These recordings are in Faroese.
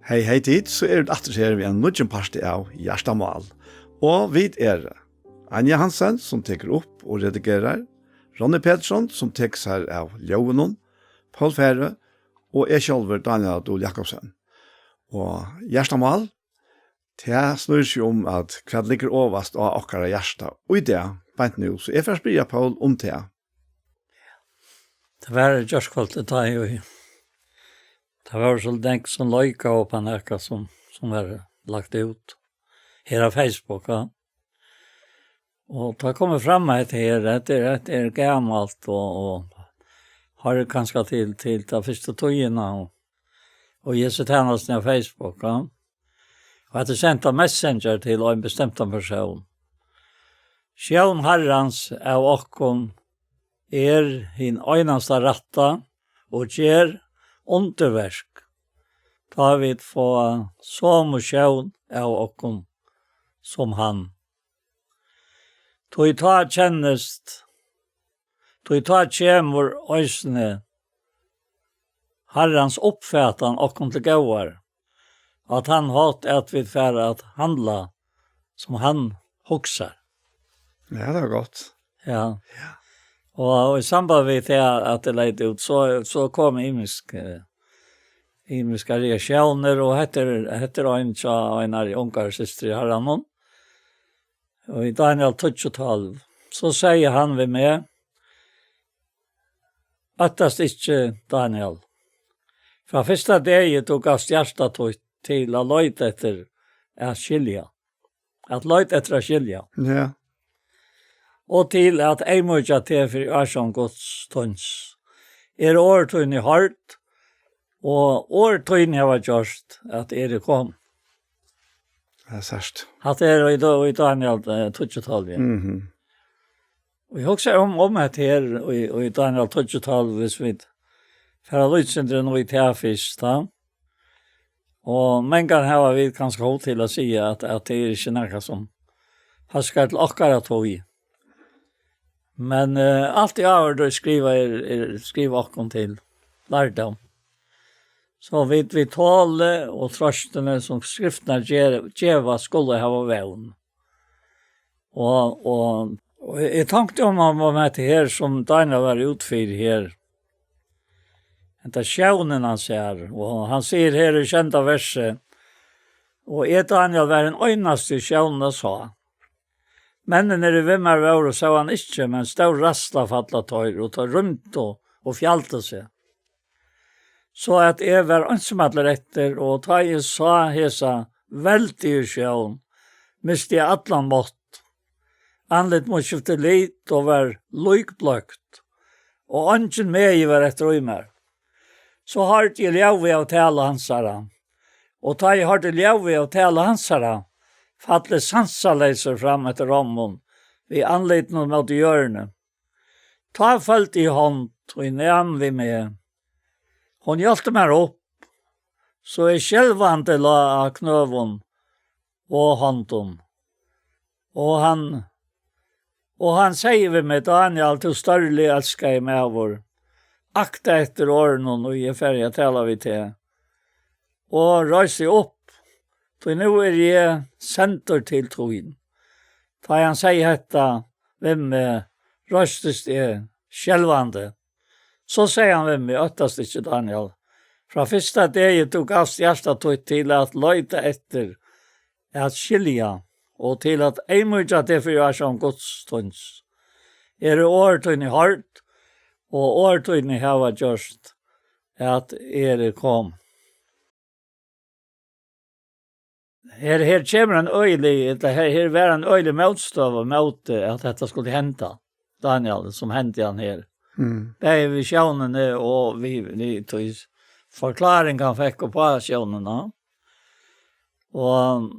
Hei, hei tid, så det atter her vi en nødgen parti av Gjerstamal. Og vi Anja Hansen, som teker opp og redigerer, Ronny Pedersson, som teker seg av Ljøvenon, Paul Fære, og jeg selv, Daniel Adol Jakobsen. Og Gjerstamal, det snur seg om at hva ligger overast av okkara hjärsta, og i det, bant nå, så jeg får spørre Paul om det. Det var just kvalitet da jo. Det var så denk som løyka opp han ekka som var lagt ut. Her av Facebook, ja. Og det kommer fram et her, det gammalt, og har det kanskje til de første togene, og Jesu tjeneste av Facebook, ja. Og at det sendte messenger til en bestemt person. Sjøen herrens av okkon hin øyneste ratta, og gjør underversk. Ta vi få som og sjøen av okkon som han. Tog ta kjennest, tog ta kjemur øysene, herrens oppfætan okkon til gåar, at han hatt at vi færre at handla som han huksar. Ja, det var godt. Ja. Og i samband med det at det leide ut, så kom imiske reaksjoner, og heter en av ungar syster i herranon. Og i Daniel 12, så sier han ved meg, attast ikke Daniel. Fra første dag tog gast hjertet til å løyte etter å skilja. At løyte etter å skilja. Ja. Og til at jeg må ikke til for Arsson Guds tøns. Åretøyne i hardt, og åretøyne har vært gjort at kom. Det sørst. At i Daniel 12. Og jeg husker om et her i Daniel 12, hvis vi for lydsindre noe i teafist, da. Og mengan har vi ganske hårdt til å si at det ikke noe som har skal til akkurat tog i. Men alt i år da skriver akkurat til lærdom. Så vi taler og trøstene som skriftene djeva skulle ha vevn. Og jeg tenkte om det her som Daniel var utfyrt her. Det sjøvnen han ser, og han sier her i kjente verset, og Daniel var en øyneste sjøvnen sa. Mennene i vimmer var og sa han ikke, men stod rastla fattla tøyr, og tar rundt og fjalte seg. Så at jeg var ønskemadler etter, og ta jeg sa hesa veldig i sjøvn, miste jeg atlan mått. Anlitt mot skifte lit og var lykbløkt, og ønsken med jeg var etter øymer. Så har jeg ljavi av tale hansara, og ta jeg har det ljavi av tale hansara, fattle sansaleiser fram etter rommon, vi anlitt noe mot hjørne. Ta falt i hånd, og i nevn vi med. Hon hjelte meg opp, så jeg skjelvande la av knøvun og hånden. Og han sier vi med Daniel, til størrelig elsker jeg med vår. Akta etter årene, og jeg ferdig taler vi til. Og røyse opp, for nå jeg senter til troen. Da han sier dette, hvem røystes det skjelvande. Så sier han hvem øttest ikke Daniel. Fra første dag tog gavst hjertet til at løyte etter at skilja, og til at jeg må ikke til for å være som godstånds. Det åretøyne hardt, og åretøyne har vært gjort at kom. Her kommer en øylig, her var en øylig motstøv mot at dette skulle hente. Daniel, som hendte han her. Det vi sjønene, og vi tog forklaring han fikk på sjønene. Og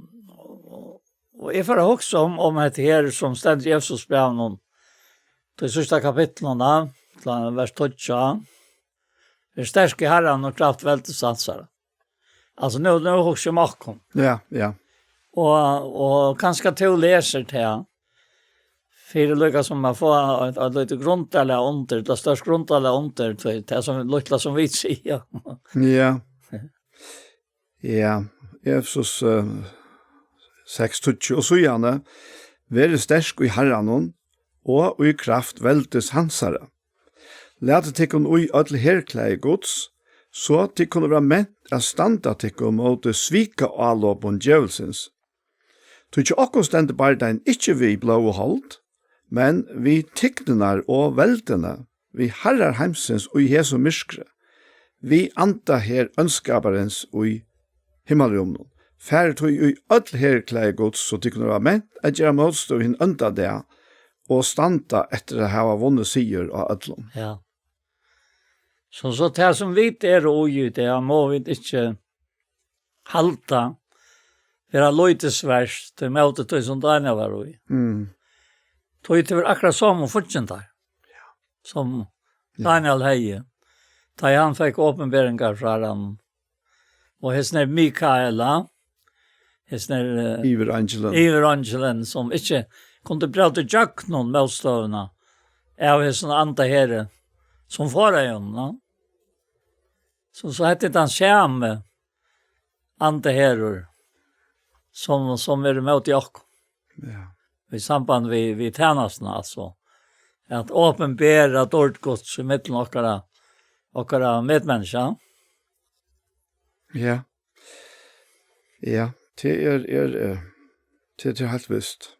jeg får også om et her som stendt Jesus brev noen til siste kapitlene, vers 12. Det sterske herren og kraft veltesansere. Altså, nå husker jeg makkom. Ja, ja. Og kanskje til å lese til han. For det lykkes som man får et lite grunntale under, det største grunntale under, det som lykkes som vi sier. Ja. Ja, Efesos 6:20 og så gjerne, være stersk i herranon, og i kraft veldes hansare. Lete tikkun ui ödel herklei gods, så tikkun være ment a standa tikkun mot svika alopon djevelsens. Tukki okko stende bardein ikkje vi blå og hold, men vi tikknenar og veldene, vi herrar heimsens ui Jesu myskre, vi anta her ønskabarens ui himmelrommen. Færre tog ui ödel herklei gods, så tikkun være ment a gjøre motstå hinn unda det, og standa etter å ha vunnet sier av ødlom. Ja. Så det som vi er ui, det må vi ikke halta, være løytesvers til møte tog som Daniel var ui. Tog det var akkurat som og fortsatt der, som Daniel heier. Da han fikk åpenberingar fra han, og hesne Mikaela, hesne Iverangelen, som ikke kunde prate jakk noen motstående av hesne andre herre, som får en, no? Så hette han skjerme andre herrer, som er mot jakk. Ja. I samband vi tjänsterna alltså. Att åpenbara dårtgods i mitten okkara medmänniska. Ja. Ja, det är helt visst.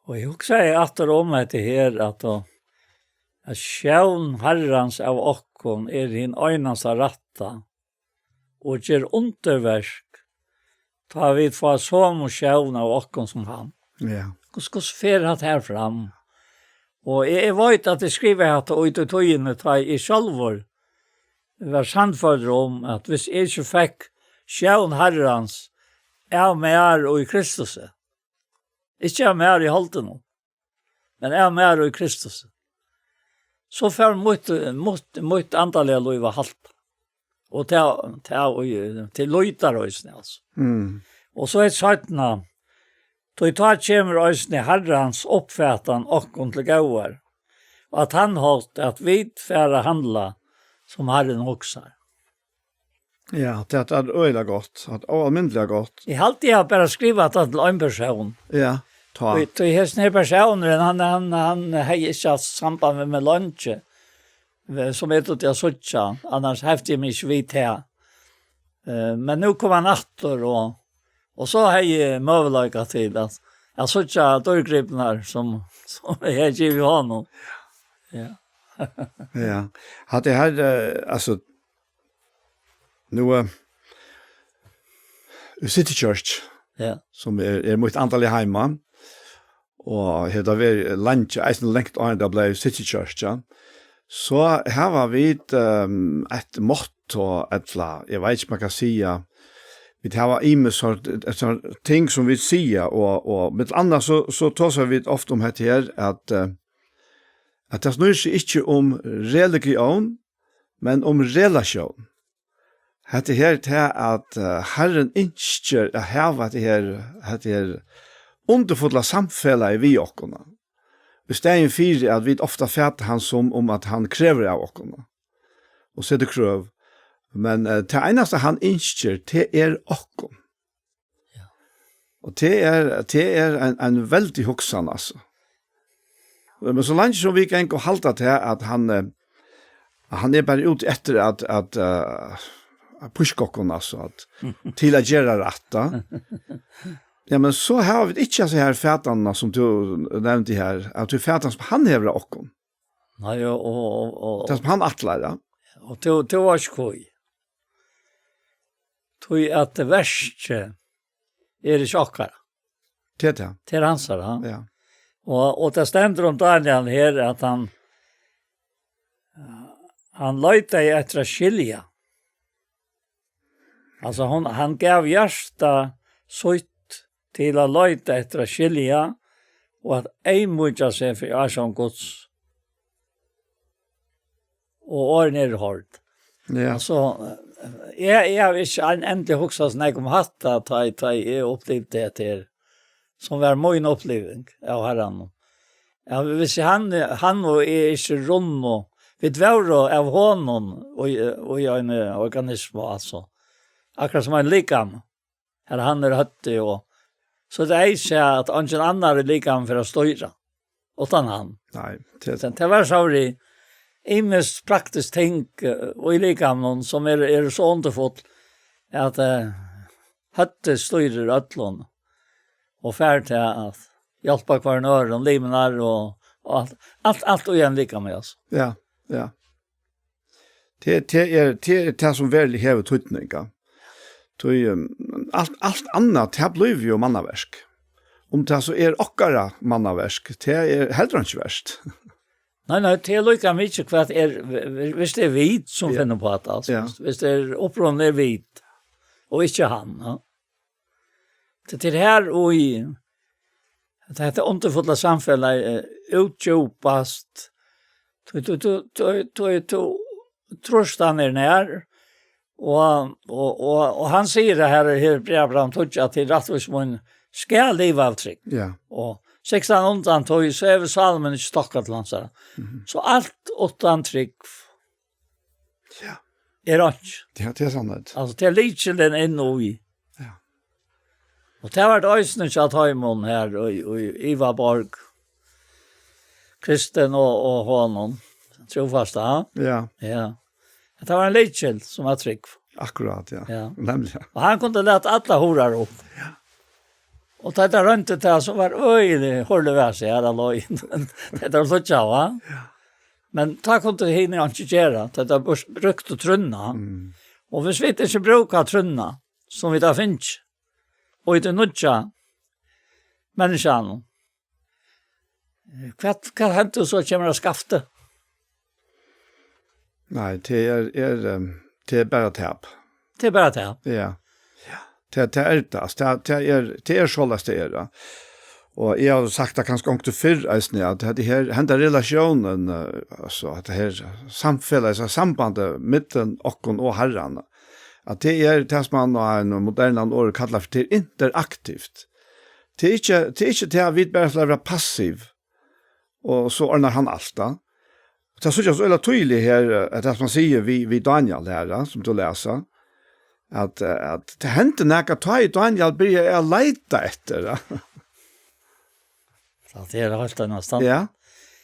Och jag också säger att det om att det här att sjön herrans av okkon är hin öjnansa ratta och ger underverk ta vi få som och sjön av okkon som han. Ja. Hur fer att här fram? Och jag vet att det skriver att och ut tøyene ta i självor var sannförd om att hvis jag inte fick sjön herrans är mer och i Kristus. Ikke er mer i halten nå, men er mer i Kristus. Så får mot antallet av lov halt. Og til løyter øysene, altså. Og så sattene, då kommer øysene herrens oppfattan og til gauer, og at han holdt at vi får handla som herren også. Ja, det er øyla godt, at almindelig godt. Jeg har alltid bare skrivet det til en person. Ja. Så i hesten her personen, han har ikke hatt samband med lunsje, som jeg tog til å suttje, annars hefte jeg meg ikke vidt her. Men nu kom han atter, og så har jeg møveløyga til at jeg suttje dørgripene som jeg har givet honom. Ja. Ja. Hadde jeg her, altså, nu City Church, ja, som mot antall i heima, og det har vært lengt åren det ble City Church, ja. Så her var vi et motto, jeg vet ikke hva man kan si, vi har ime sort ting som vi sier, og med annet så tar vi ofte om dette her, at det snur seg ikke om religion, men om relasjon. Hette her til at Herren ikke har det her underfulla samfellet vi okkona. I stedet for at vi ofta fætter han som om at han krever av okkona. Og setter krøv. Men det eneste han ikke, det er okkon. Ja. Og det er en veldig hoksan, altså. Men så langt som vi kan ikke halta til at han er bare ute etter at pushkokkon, altså, til å gjøre retta. Ja, men så har vi ikke så her fætene som du nevnte her, at du fætene som han hever okkon. Nei, og Det som han atler, ja. Og det var ikke koi. Tog at det verste er ikke akkara. Det er det. Det er hans her, Ja. Og det stemmer om Daniel her at han løyte etter å skilja. Altså han gav hjärsta sutt til å løyte etter å skilja, og at ei mutja seg for Asjon Guds. Og åren er hård. Ja. Altså, jeg har ikke endelig hokset snakk om hatta, ta jeg opplevde det til, som var min oppleving av herren. Ja, hvis han og jeg ikke rundt vi dvärr av honom och en organism alltså. Akkurat som en likam. Här han hötte och så det är så att ingen annan är likam för att styra. Utan han. Nej, Det var så det mest praktiskt tänk och i likam någon som är så underfullt att hötte styrer ötlån och färd till att hjälpa kvar nören, limenar och allt och igen lika med oss. Ja. Det är det som väl häver tutninga. Allt annat, det blir ju mannaverk. Om det så är okkara mannaverk, det är heller inte värst. Nej, det är lika mycket för att hvis det är vit som finner på att alltså. Hvis det är upprörande är vit och inte han. Ja. Det här och i det heter underfulla samfället utdjupast. Tröstan är när och han säger det här brevbram toucha till rättvismån ska leva av trick. Ja. Och 16 tog så är salmen inte stockat lansar. Så allt 8 trick. Ja. Är rätt. Det är sant. Alltså det är lite den ännu i. Ja. Och det har varit ösnen så att Haimon här och Iva Borg. Kristen och honom. Trofasta. Ja. Ja. Det var en lichel som var trick. Akkurat, ja. Nämligen. Och han kunde lätt alla horar upp. Ja. Och det där runt det som var öjligt håller vi sig här alla in. Det där så va? Ja. Men tack inte hinner inte göra. Det där brukt och trunna. Och hvis vi inte brukar trunna som vi där finns och inte nutja människan. Vad händer så kommer det skafte? Nej, det är bara täp. Det är bara täp. Ja. Det är sålast det är. Och jag har sagt det kanske inte förr att det här händer relationen alltså att det här samfället sambandet mellan och herran. Att det är det som man har en modern ord kallar för det interaktivt. Det är inte det att vi bara ska vara passiv och så ordnar han allt då. Det är så jävla tydligt här att man säger vi Daniel här som du läser att det händer något att Daniel börjar leta efter. Så det är helt nästan. Ja.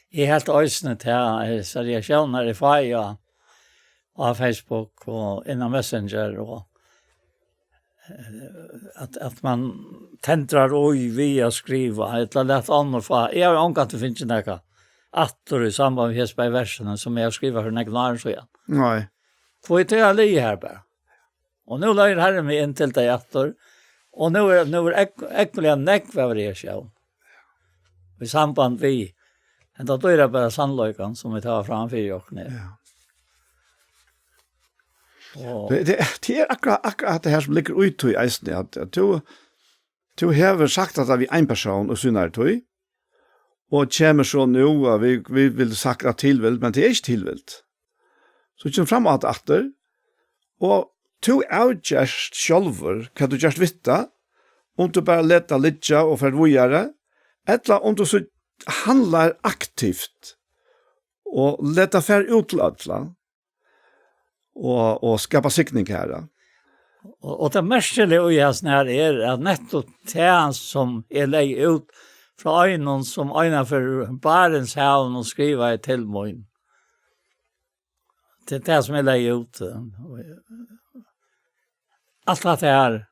I helt ösnet här så reaktioner i Faja och Facebook och inom Messenger och att man tändrar via skriva ett lätt annor för jag har angått det finns några attor i samband med Hesberg-verserna som jag skriver för några så igen. Nej. Får jag ta li här bara. Och nu lägger Herren mig in till det attor och nu är äckligen näckvariation. I samband vi ända då är det bara sannolikan som vi tar framför och ner. Ja. Det är akkurat det här som ligger ut i eisen att du har sagt att vi en person och synar tog och kommer så nu och vi vill sakra tillvilt men det är inte tillvilt. Så kommer fram att efter och du just själver kan du just vita om du bara leta lite och för att göra eller om du så handlar aktivt och leta för utlötsla och skapa siktning här. Och det märkliga i hans här är att netto det som är lägg ut från ögonen som ögonen för barens havn och skriva i tillmån. Det är det som är lägg ut. Allt det här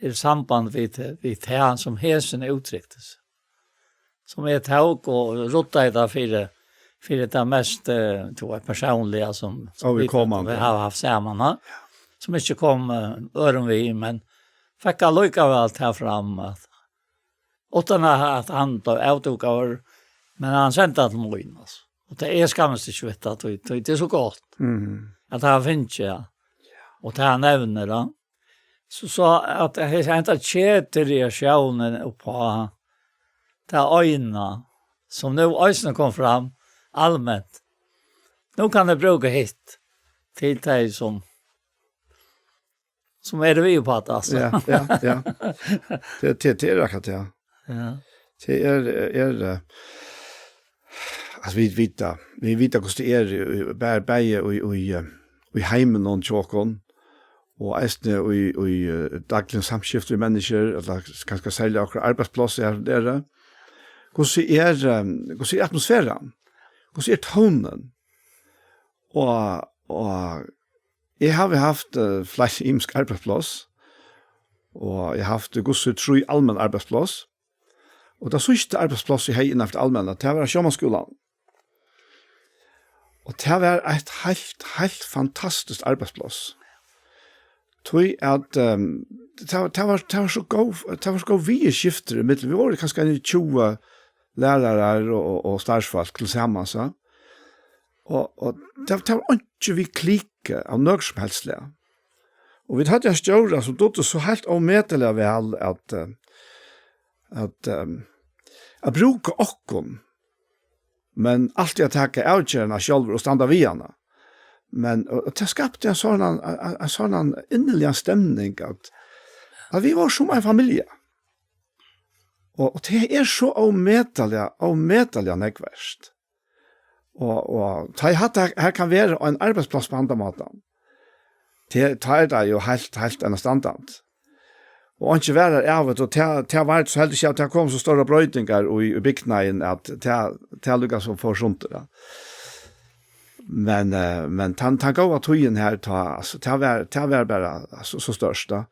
är samband vid det som hesen uttrycktes. Som är tåg och rotta i det för det mest personliga som vi har haft samman. Som inte kom öron vi, men fick jag lycka väl ta fram att utan att han avtog över, men han sände att må in. Alltså. Och det är skammast inte veta att det är så gott. Att han finns ja. Och det han nämner då. Så att det är inte kedjereaktionen på det öjna som nu öjna kom fram allmänt. Nu kan det bruka hit till det som är det vi på att alltså. Ja. Det är rätt ja. Ja. Det är alltså vi vet hur det är bär i heimen och tjåkon och ästne i dagligen samskift med människor eller kanske sälja och arbetsplatser där. Hur ser atmosfären? Hur ser tonen? Och jag har haft flest imsk arbetsplats och jag har haft gosse 3 allmän arbetsplats. Och det sista arbetsplats jag hade innanför allmänna, det var Sjömansskolan. Och det var ett helt fantastiskt arbetsplats. Tror att det var så god vi skifter i mitt. Vi var kanske 20 lärare och starsfolk tillsammans. Och det var inte vi klicka av något som helst. Och vi hade en stjåra som då så helt omätliga väl att bruka okkom, men alltid att tacka avgörarna själva och stanna vid henne. Men det skapade en sådan innerlig stämning att vi var som en familj. Och det är så omätliga nekvärst. Och här kan vara en arbetsplats på andra maten. Det är ju helt en standard. Och inte vara av det, och det var så heldig att det kom så stora bröjtingar i byggnaden att det lyckas som får sånt. Men han gav att tøyen här alltså det var bara så största.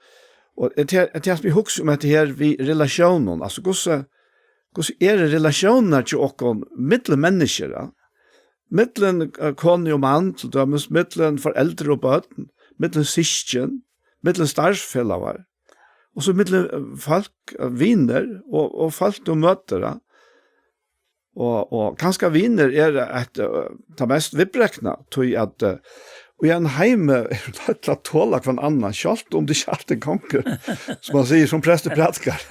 Och det har vi huxat om att det här vi relationen, alltså hur är det relationer till och mellan människor? Mellan kone och man, så dömes mellan föräldrar och barn, mellan syskon, mellan starsfällor. Och så mellan folk vinner och folk de möter. Och kanske vinner är att ta mest vippräkna till att och en heim är att tåla från annan kjalt om det kjalt konkur som man säger som präster prätkar.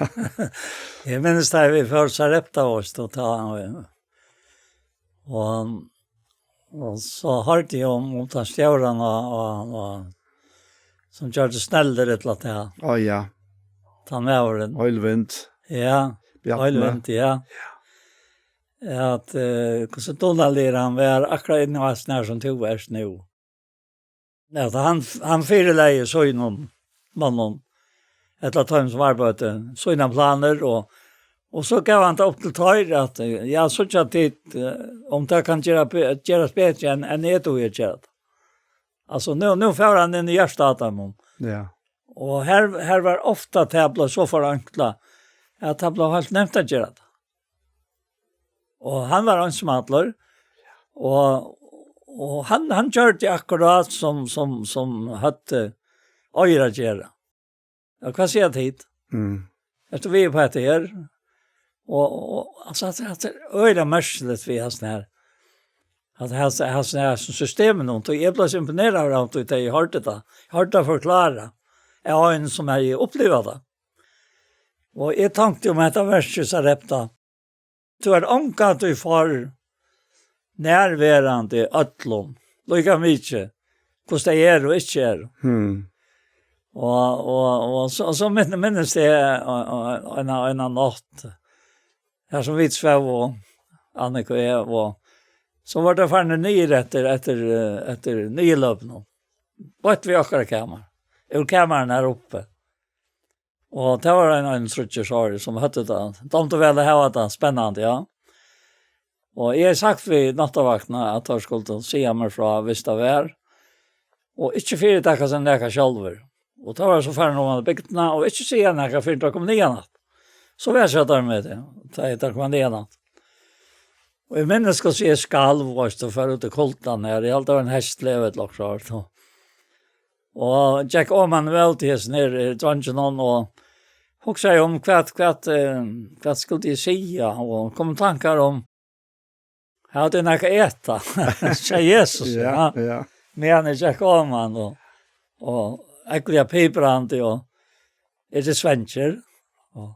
Jag minns det vi för så repta oss då och så hörde jag om ta stjåran och som gör det snällare ett lat här. Ja ja. Ta med åren. Oilvind. Ja. Oilvind, ja. Att så Donald han var akkurat inne och snär som tog vars nu. Ja, han förelägger så inom mannen ett lat som var på så innan planer och så gav han upp till tar att jag så att det om det kan göra bättre än det då gör. Alltså nu får han in i hjärtstaten. Ja. Och här var ofta tävla så förankla att det blev helt nämnt att göra det. Och han var ansmatler och han gjorde akkurat som hade öra göra. Jag kan säga det hit. Efter vi är på det här och alltså att det öra märkligt vi har sån här att ha sån här systemen och jag blev så imponerad av att jag hörde det. Jag hörde det förklara. Jag har en som jag upplevde det. Och jag tänkte om att det var så repta. Du är omkatt du får närvarande ötlom. Lika mycket. Hur det är och inte är. Och så minns det en natt. Här som vi sväv och Annika och jag och så var det fan ny efter nylöpning. Vart vi åker kammar. Ur kammaren här uppe. Och det var en structure som hette det. De tog väl ha det spännande, ja. Och jag har sagt vid nattavakterna att jag skulle se mig från Vistavär. Och inte fyra dagar sedan jag själv. Och det var så färre om bygderna och inte se när jag fyrt kom ner natt. Så var jag så där med det. Det kom ner natt. Och jag minns att se skalv och så för ut i koltan här. Det var en hästlevet lockart. Och Jack Oman väl till ner i Drangenonen och också om vad skulle jag säga och kom tankar om how det näka äta. Säg Jesus. Ja. Men Jack Oman och äckliga pejbrand och är det svensker och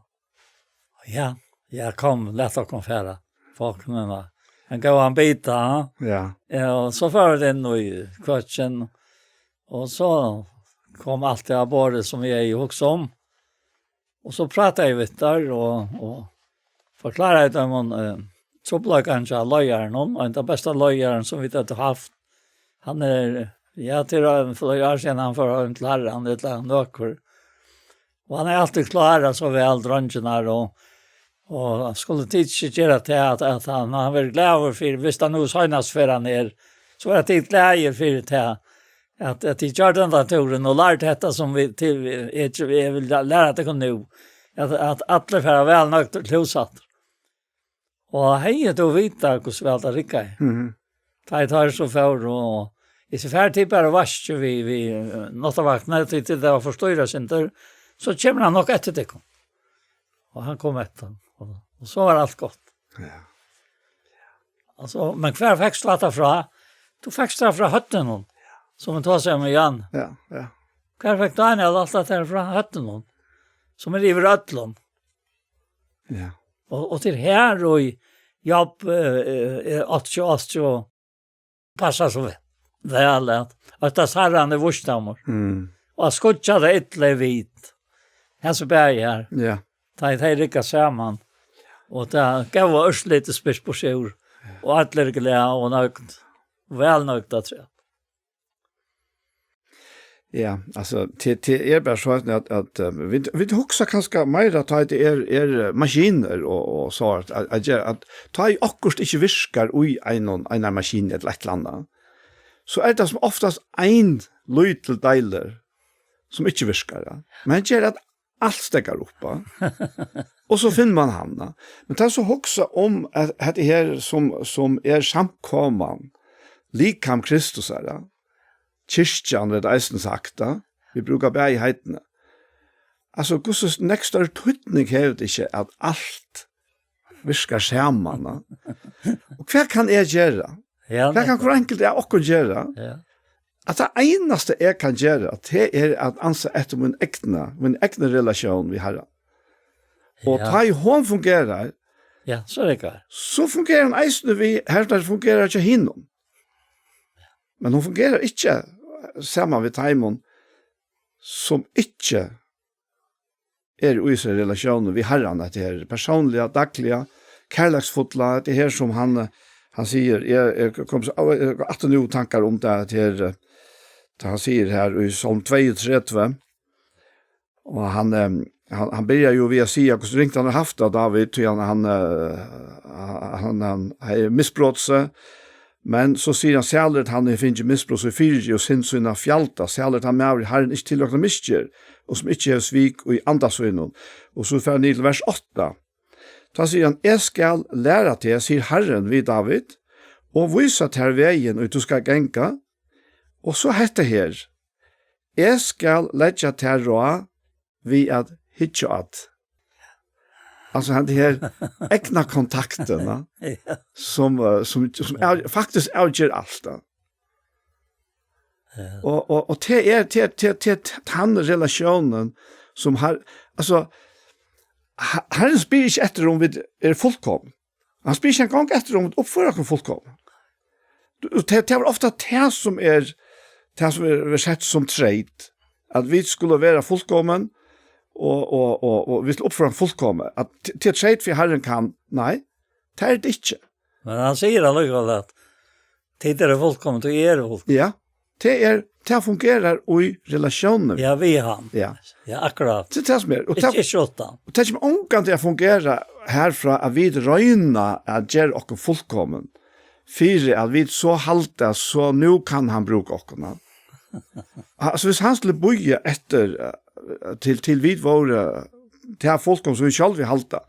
ja, jag kom lätt att konfera folknarna. Han gav en bita. Ja, och så för den i kvartsen och så kom allt det både som jag är också om. Och så pratade jag där och förklarade dem så blev kanske löjaren och den bästa löjaren som vi har haft. Han ja, till flera år sedan han får en klar han ett nöker. Och han är alltid klar så väl dröngarna och skulle tidigt göra till att han var glad för visst han nu synas för han så var det glädje för det att de gör den där turen och lärt detta som vi vill lära det nu att alla för väl nökt och klosatt. Och hej då vita hur väl det rikar. Tar så för och i så färd tippar och vask vi nattavakna till det var förstöras inte så kommer han nog efter det. Och han kom efter och så var allt gott. Ja. Alltså men kvar fick starta från du fick starta från hötten hon som man tar sig med Jan. Ja, ja. Kvar fick Daniel allt att det från hötten hon som är över ötlon. Ja. Och till här och jobb att passa så väl att det sarran är vurstamor. Och skotcha det ett vit. Här så bergar. Ja. Ta det rycka samman. Och det gav oss lite spets på sjur. Och alla glada och nöjt. Väl nöjt att säga. Ja, alltså till bara så att vi också kanske mer att ta det maskiner och så att ta i akkurat inte viskar i en maskin eller ett landa. Så är det som oftast en liten delar som inte viskar. Ja. Men det är att allt stäcker upp. Och så finner man han. Men det är så också om att det här som är samkomman likam Kristus är det. Kyrkjan vet eisen sagt da. Vi brukar bære i heitene. Altså, hvordan nekstare tøytning hevet ikke at alt virker sammen. Og hva kan jeg gjøre? Hva kan hver enkelt jeg også gjøre? At det eneste jeg kan gjøre, det er at anse etter min egne relasjon vi har. Og ta i hånd fungerer, ja, så det går. Så fungerer en eisen vi, her der fungerer ikke hinnom. Men hon fungerar inte samma vid timon som inte är i sin relation vid Herren, att det är personliga, dagliga, kärleksfotla, det här som han säger, jag kom att nu tankar om det här, han säger här i Psalm 32, och han börjar ju via säga hur ringt han har haft av David, till han har missbrott sig. Men så sier han særlig at han finner misbruk og fyrtje og sinnsynne fjalta, særlig at han med over herren ikke tillåkne misgjør, og som ikke har svik og i andasøynen. Og så fer han i til vers 8. Da sier han, jeg skal lære til, sier herren vid David, og vise til veien og du skal genka. Og så heter her, jeg skal legge til råd vid at hitje at. Alltså han det här egna kontakterna som faktiskt avgör allt. Och det är han relationen som har alltså han spelar inte efter om vi är fullkom. Han spelar inte en gång efter om vi uppför oss fullkom. Det var ofta det som är sett som trait att vi skulle vara fullkommen. Og vi skal oppføre en fullkomme, at til et skjeit for Herren kan, nei, det er det ikke. Men han sier allikevel at tid er fullkommen, du er fullkommen. Ja, det fungerer i relasjonen. Ja, vi han. Ja, akkurat. Det er det som er. Ikke skjøttan. Og det er ikke omgang til å fungere herfra at vi røyner at gjør oss fullkommen, for at vi så halte, så nå kan han bruke oss. Altså hvis han skulle bøye etter till vid våra till folk som vi själva vill halta.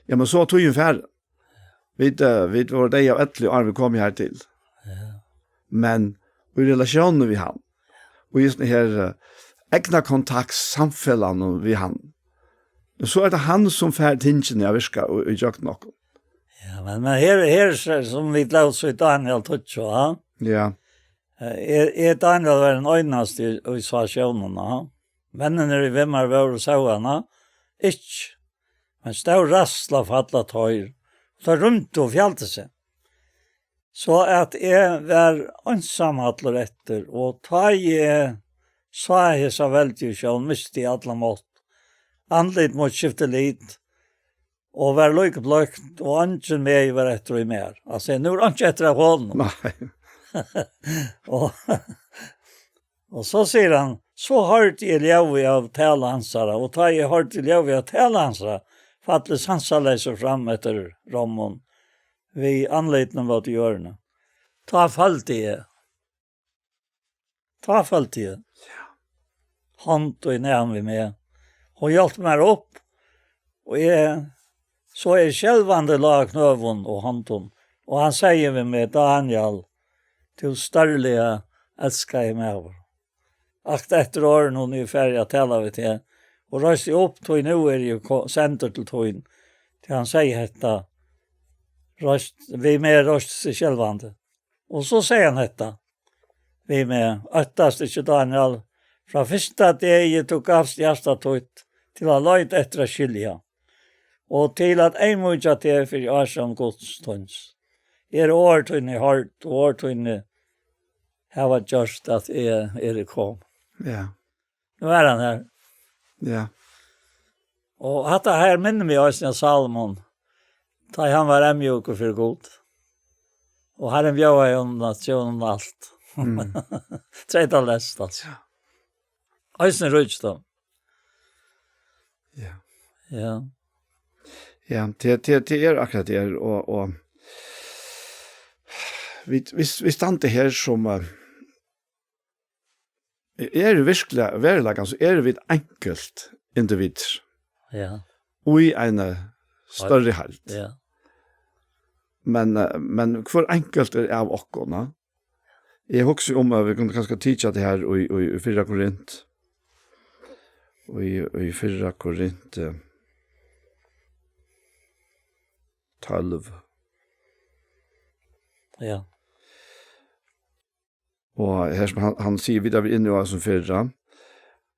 Ja men så tog ju ungefär vid var det av ettlig år vi kom här till. Ja. Men i relationen vi har och just det här egna kontakt samfällan vi har. Så är det han som färd tingen jag viska och jag nog. Ja men här som vi låt så Daniel touch va. Ja. Är Daniel var en öjnast i situationen. Vennene i vemmar var og sauana, ikke. Men stod rastla for alla tøyr, så rundt og fjalte seg. Så at jeg var ansamhatler etter, og ta jeg sa jeg så veldig sjøl, miste i alla mått. Andligt mot skifte litt, og var lykke bløkt, og anken med var etter og mer. Altså, nu er anken etter av hånden. Nei. Og så sier han, så hørt jeg leve av tale hansara, og ta jeg hørt jeg leve av tale hansara, fattelig sansa leser fram etter rommen, vi anledene mot hjørne. Ta falt jeg. Ta falt jeg. Hånd og nærm vi med. Hun hjelper meg opp, og så skjelvande lag knøven og hånden, og han sier vi med Daniel, til størlige elsker jeg med over. Akt etter åren hun er ferdig å tale vi til, og røste opp tog nå jo senter til tog, til han sier dette, vi med røst seg skjelvande. Og så sier han dette, vi med øttast ikke Daniel, fra første dag jeg tok avst hjertet tog, til å løyte etter å skilja, og til at en måte til for Asjan godstøns. Årtøyne hardt, og årtøyne har vært gjørst at kom. Ja. Nu er han her. Ja. Og dette her minner meg også av Salomon, da han var mjuk for god. Og Herren bjøver jo om nasjonen og alt. Treit av lest, altså. Øysen rydst da. Ja. Ja. Ja, det akkurat det, og vi stande her som det virkelig verlag, så det vi et enkelt individ. Ja. Og i en større halt. Ja. Men hvor enkelt av okkona? Jeg husker om vi kunne kanskje teacha det her i 4 Korint. Og i 4 Korint 12. Ja. Og her som han sier videre inne i hva som fyrre,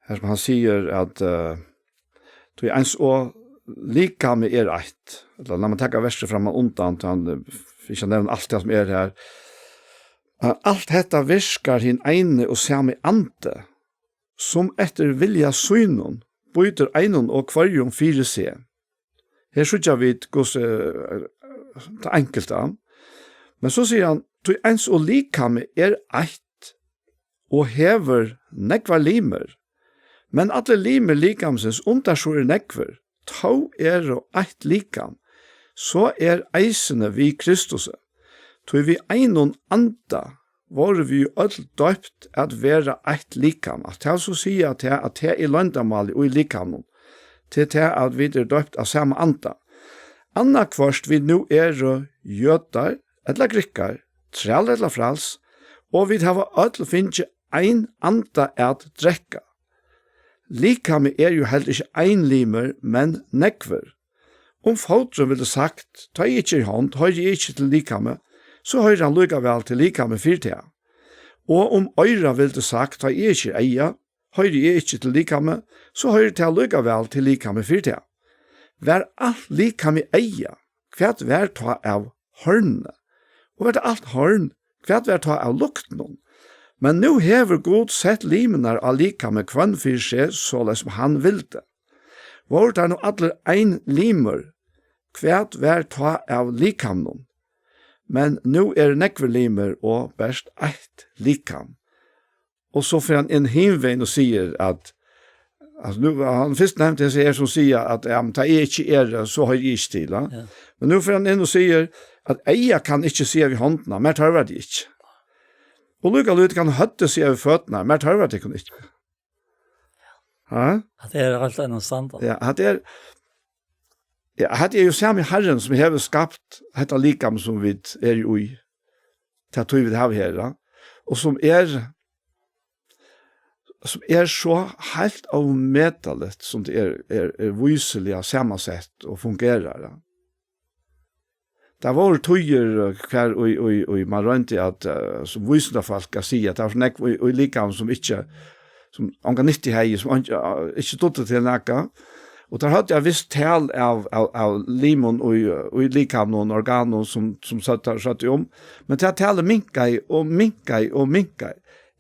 her som han sier at du er ens og lika med eit. Eller når man tenker verset frem og undan, han ikke nevner alt det som her. Alt dette virkar hin ene og samme ante, som etter vilja synon, byter einon og kvarjon 4 se. Her sykja vi gos det enkelte. Men så sier han, du er ens og lika med eit, og hever nekvar limer. Men alle limer likamsens undersår nekvar, tau og eit likam, så eisene vi Kristus. Tog vi einon anda, var vi öll døpt at vera eit likam. At det så sier at det landamal og i likamon, til det at vi døpt av samme anda. Anna kvarst vi nu jøtar, eller grikkar, træl eller frals, og vi har öll finnje ein anda at drekka. Likame jo heller ikke ein limer, men nekver. Om fotren ville sagt, ta ikkje i hånd, høyre ikkje til likame, så høyre han lukka vel til likame 4. Og om øyra ville sagt, ta ikkje eia, høyre ikkje til likame, så høyre til lukka vel til likame 4. Vær alt likame eia, hvert vær ta av hørnene. Og vær alt hørn, hvert vær ta av lukten. Men nu hever God sett limenar av likame kvann fyrir seg, såles som han vilde. Vårt nå alle ein limer, hvert vær ta av likamnon. Men nu nekver limer og best eit likam. Og så får han en himvein og sier at, nu, han først nevnte seg som sier at ta ikke så har jeg ikke til. Ja. Men nu får han inn og sier at eia kan ikke se av håndene, men tar det ikke. Og lukka lut kan høtte se av føttene, men tar det ikke. Ja? Det alt en standard. Ja, det jo samme Herren som har skapt dette likam som vi jo i, til at vi har her, og som så helt avmetalet som det viselig av sammensett og fungerer. Det var tøyer hver og man rønte at som visende folk kan si at det var sånn og likam som ikke som anker 90 hei, som ikke stod til nækka. Og der hadde jeg visst tal av limon og likam noen organer som satt om. Men til at talet minkai og minkai og minkai.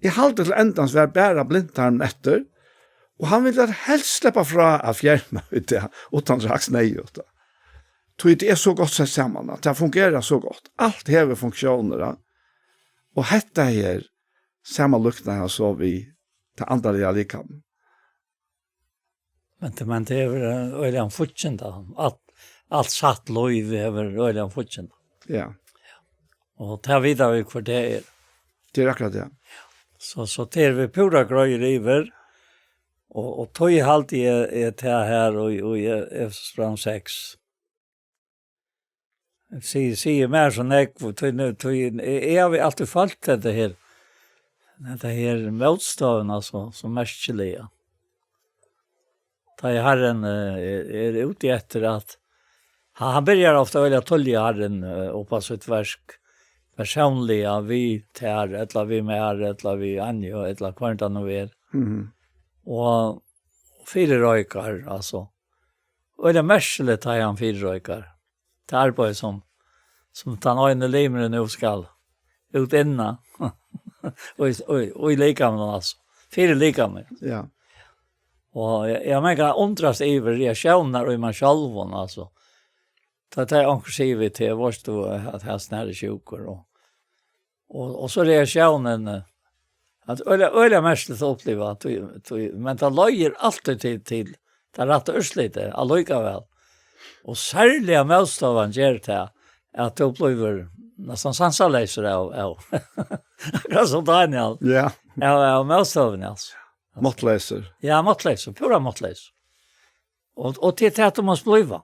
Jeg halte til endans var bæra blindtarmen etter, og han ville helst slippe fra av fjerne ut det, utan slags nei ut det. det är så gott sett samman, att det fungerar så gott. Allt har funktioner. Och detta här, samma lukta så vi till andra jag likam. Men det är öligan fortsätta. Allt satt lov över öligan fortsätta. Ja. Och ta vidare vi för det är. Det är akkurat det. Så ter vi pura gröjer iver. Och tog i halt är det här och Efesierbrev 6. Säger mer så jag har alltid fallit det här motstånden alltså, som märkliga. Ta i Herren är ute efter att han börjar ofta vilja tolja Herren och på sitt verk personliga vi tär, eller vi med, eller vi anjo, eller kvartan och er. Och fyra röjkar, alltså. Och det märkligt har han fyra röjkar. Det arbete som tar öjne limren nu skall ut inna. och i likamen alltså. Fyra likamen. Ja. Och jag märker undras över reaktioner i man själv alltså. Det är inklusive till vårt då att ha snära sjukor och så reaktionen att öliga märkligt att uppleva men det löjer alltid till det rätta urslite allika väl. Och särliga motstånden gör det att det upplever nästan sansaläser av som Daniel. Ja. Ja, motstånden alltså. Måttläser. Ja, måttläser, pura måttläser. Och till att de måste bliva.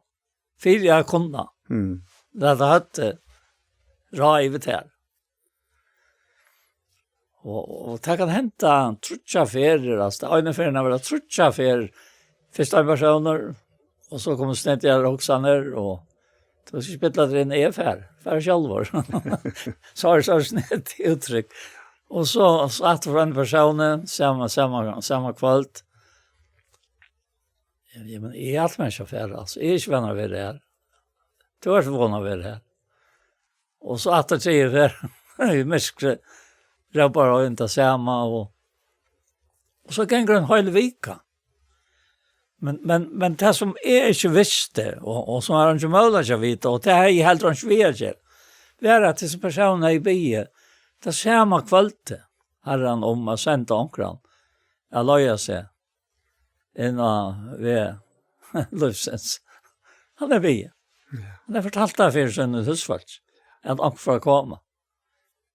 För jag kunde. Det hade raivet här. Och det kan hända trutsa ferier. Alltså, det ena ferierna var trutsa ferier. Första personer. Och så kommer snett jag också ner. Och då spelade det en EFR. För självor. Så har det snett uttryck. Och så att för en person samma kväll. Ja, men är allt människa färre alltså. Är inte vänner vid det här. Du är förvånad vid det här. Och så att det säger för mycket rabbar och inte samma och så kan grön hela vika. Men det som är inte visste och som har inte möjligt att veta och det här är helt inte svårt. Det är att dessa personer i bie det samma kvällte herran om att sända omkran. Jag löjer sig innan vi livsens. Han är bie. Han har fortalt det för sin husfart. Att omkran komma.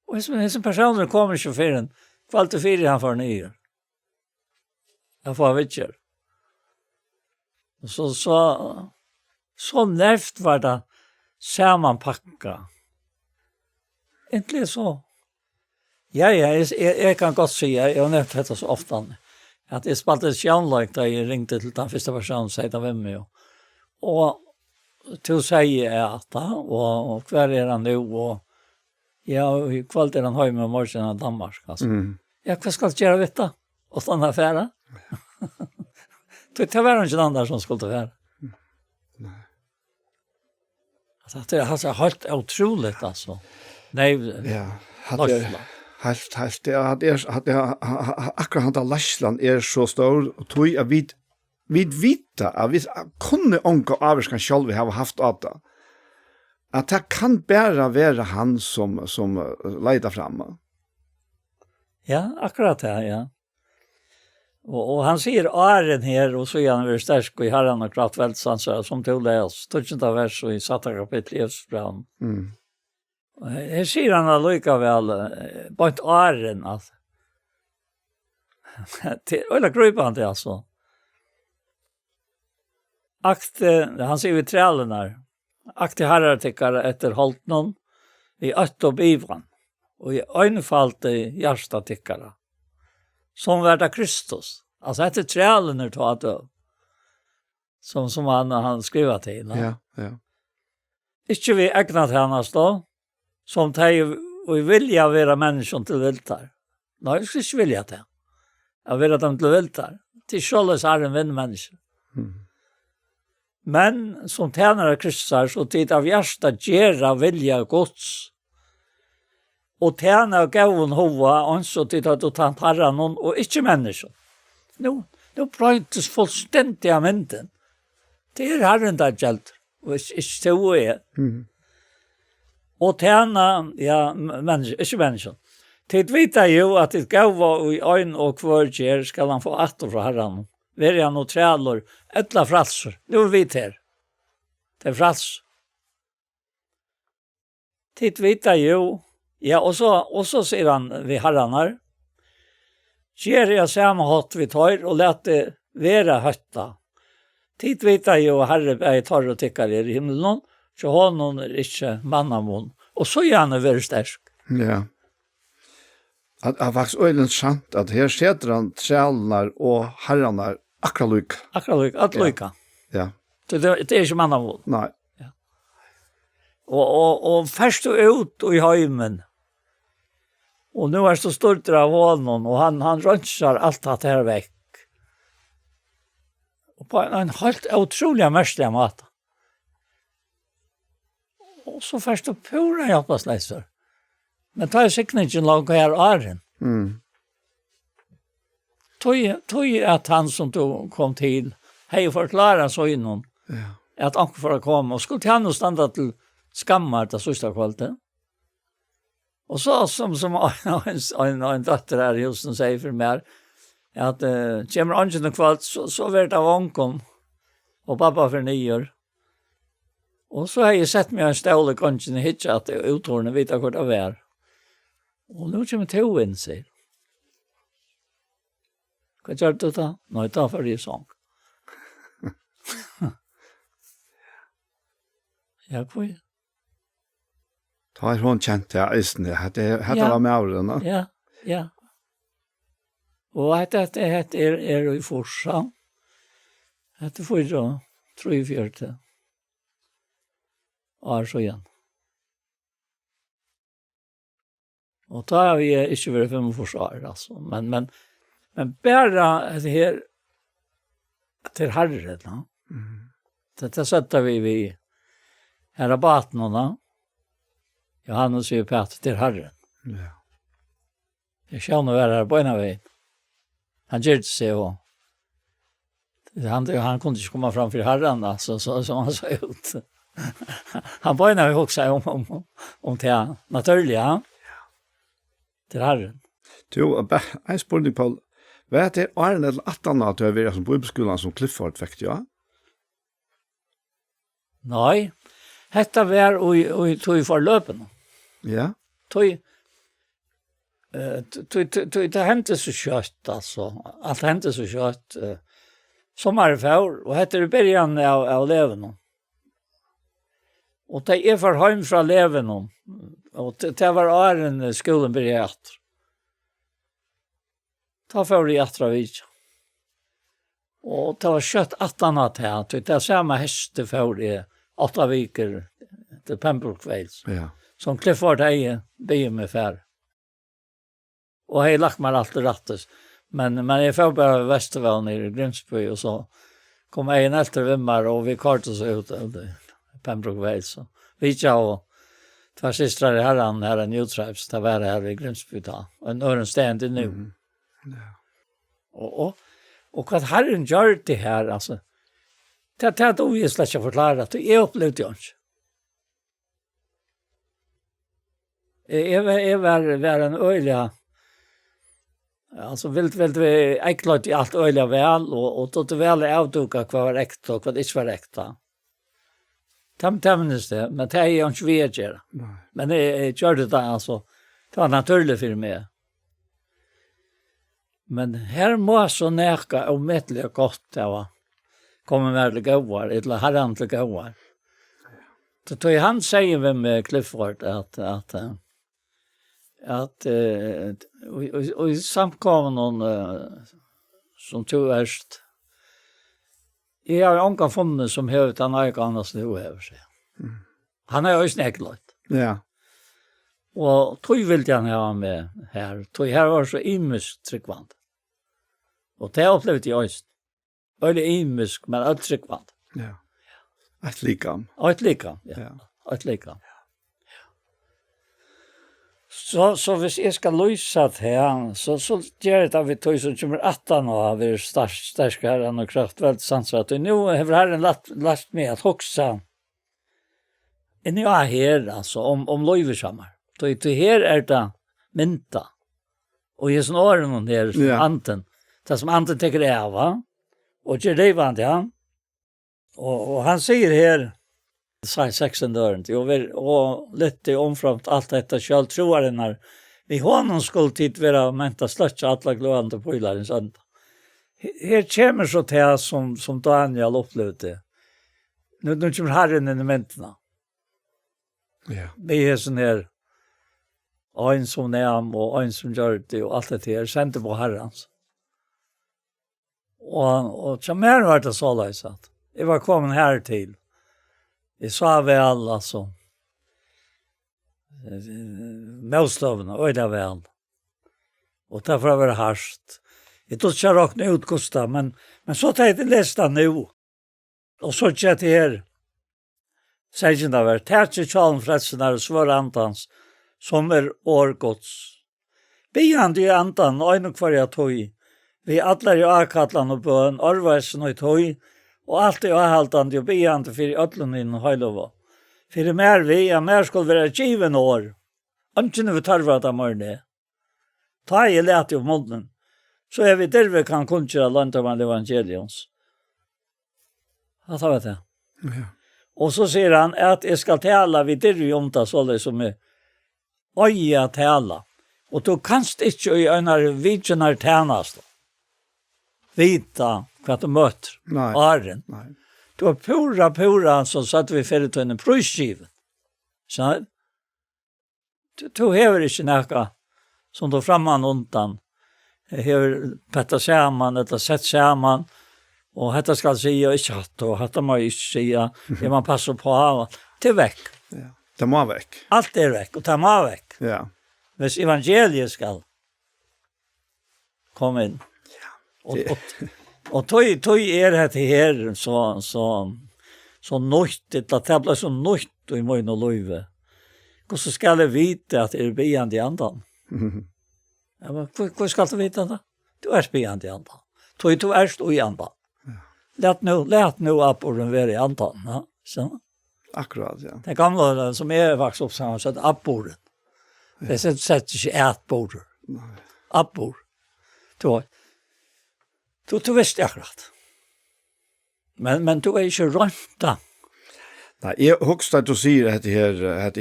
Och dessa personer kommer inte för en kvällte fyra han får nyer. Jag får vittjer. Så nervt var det sammanpacka. Inte så. Ja, jag kan gott säga, jag har nämnt detta så ofta, att jag spalade kärnlöjt där jag ringde till den första personen och säger vem är jag. Och till säger jag att och kvar är han nu och jag kvällt är han höj med morgonen i Danmark. Alltså. Ja, vad ska jag göra detta? Och sådana affärer? Det var inte den där som skulle vara. Alltså, det är helt otroligt alltså. Nej, ja, helt akkurat han där Lassland är så stor och tog att vi vita att vi kunde onka avskan själv ha haft att det. Att det kan bara vara han som leder fram. Ja, akkurat det, ja. Och han säger Aren här och så är han väl stark och i Herren och klart väl så som till läs. Tutsinta vers och i satta kapitel i Efesierbrev. Här säger han allika väl på ett Aren alltså. Eller gripande alltså. Han säger vid trälen här. Akte herrar tycker efter hållt någon i ött och bivran och i ögnfalte hjärsta tyckare. Som värda Kristus. Alltså efter trälen är tagit av. Som han skriver till. Ja. Ikke vi ägnat hennes då. Som tar och vilja vara människan till viltar. Nej, jag ska inte vilja det. Jag vill att de till viltar. Till självs är en vänmänniska. Men som tjänare Kristus så tid av hjärsta gera vilja Guds. Och tjäna och gåvon hova och så tid att du tar herran någon och inte människan. Nu bröjtes fullständiga mynden. Det är herren där gällt. Och inte så är. Och tjäna, ja, inte människan. Tid vita ju att det gåva i ögon och kvarger ska han få attor från Herren. Ver han och trälor, ettla fralser. Nu är vi här. Det är frals. Tid vita ju, ja, och så säger han vid herranar. Ger jag samma hatt vi tar och lät det vara hötta. Tid vita ju herre är tar och tycker i himlen. Så honom är inte mannamon. Och så gärna vara stark. Ja. Att faktiskt öjligt sant att här sätter han trälnar och herrarna akkurat lika. Akkurat lika, att lika. Ja. Det är inte mannamon. Nej. Ja. Och först och ut i heimen. Och nu är det så stort av honom och han rönsar allt det här väck. Och på en helt otrolig märklig mat. Och så först och pura hjälpas läser. Men ta ju sikningen långt här åren. Tog att han som då kom till hej förklara så innan. Ja. Att han för att komma och skulle till han och stanna till skammar till sista kvällen. Och så som en dotter här i husen säger för mig att kommer angen kvällt så vart av onkeln och pappa för 9 år. Och så har jag sett mig en stål i kongen i hitchat och uthårna vita vart det var. Och nu kommer to in sig. Vad gör du då? Nej, ta för det sång. Ja, kvöj. Ta hon känt ja, isne. Det var med åren. Ja, ja. Och att det är i forsa. Att det får då 3-4 år så igen. Och då har vi inte varit 5 år alltså. Men bara det här till Herren. Ja? Det sätter vi här rabatten. Johannes är på till Herren. Ja. Jag känner vara här på en väg. Han gör det sig och han kunde inte komma fram för Herren alltså, så som han sa ut. Han började också om det naturliga. Till Herren. Jo, en spurning på vad är det Arne eller Attan att du har varit som bibelskolan som Clifford fick, ja? Nej, detta var och tog förlöpen. Ja. Det hände så kött alltså. Allt hände så kött. Sommarfår och heter det början av leven. Och det är för hem från leven. Och det var åren skolan började. Ta för det efter vid. Och det var kött 18 här. Det är samma häst för det 8 veckor till Pembroke Vales. Ja. Som Clifford är be med fär. Och jag har lagt mig alltid rättes. Men jag får bara Västervall nere i Grimsby och så kom jag en äldre vimmar och vi kartade oss ut i Pembroke Vales. Vi och 2 systrar i herran här i New Tribes, det var här i Grimsby då. En öronstånd nu. Mm. Ja. Och att Herren gör det här, alltså, det är då vi släcker förklara att jag upplevde det inte. Jag var en öjliga, alltså väldigt äckligt i allt öjliga väl, och då det väl är avduka vad var äkta och vad inte var äkta. Tämnes det, men det är ju inte vedgär. Men jag gjorde det alltså, det var naturligt för mig. Men här må så näka och mättliga gott det var. Kommer med det gåvar, eller herran till gåvar. Så tog han säger med Clifford att och i samkommen någon som tog erst. Jag har inte funnit som höjt han har annars nu över sig. Han har ju snäcklat. Ja. Och tog vill han ha med här. Tog här var så imus tryckvand. Och det upplevde jag just. Öle imusk men allt tryckvand. Ja. Ett likam. Ett likam, ja. Ett likam. Så hvis jeg skal løse det her, så gjør det at vi tog som kommer 18 og har vært sterske her og kraft veldig sannsynlig. At nå har Herren lært meg at hoksa En jag här alltså om Löjvesammar. Då här är det mynta. Och i snåren hon där som anten. Det som anten tycker av va. Och gör det vant ja. Och han säger här säg 16 dörren och lite omframt allt detta själv tror den när vi honom skulle tid vara menta slötsa alla glödande pojlaren sånt. Här kommer så till som Daniel upplevde. Nu kommer Herren i mentena. Ja. Det är sån här en som näm och en som gör det och allt det här sände på Herrens. Och så mer var det så lösat. Jag var kommen här till. Jag sa väl alltså. Målstövna, och det väl. Och därför var det harst. Jag tog inte råkna ut Gustav, men så tänkte jag lästa nu. Och så tjät det här. Sägen det var. Tärtje tjalen frälsen är svår antans. Som årgods. Biande i antan, og kvar jag tog. Vi atlar i akatlan og bøn, arvesen og tog. Og alt er avhaltande og biande for ötlun inn og heilova. For mer vi, mer skal være given år. Ønskjene vi tarva det morgen. Ta i lete av munnen. Så vi derved kan kunnkjøre lantarvann evangeliums. Ja, ta vet jeg. Ja. Og så sier han at jeg skal tala vi derved om det så det som er øya tala. Og du kanst ikke i en vidjenar tjenast vita hva du møter. Nei. Aren. Nei. Du var pura så satt vi ferdig til en prøyskiven. Så du hever ikke nækka som du framman undan. Hever petta saman, eller sett saman, og hetta skal sige og ikke hatt, og hetta må ikke sige, det man passer på av. Det er vekk. Ja. Det må vekk. Alt er vekk, og det må vekk. Ja. Hvis evangeliet skal komme inn. Og tog er det her så nøyt, det blir så nøyt i møgn og løyve. Hvordan skal jeg vite at det er biande i andan? Ja, men hva skal du vite da? Du er biande i andan. Du er stå i andan. Lät nu opp og være i andan. Ja? Så. Akkurat, ja. Det gamle som er vokst opp sammen, så er det appbordet. Det setter ikke ætbordet. Appbord. Du visste akkurat. Men du er ikke rønt da. Nei, jeg husker at du sier dette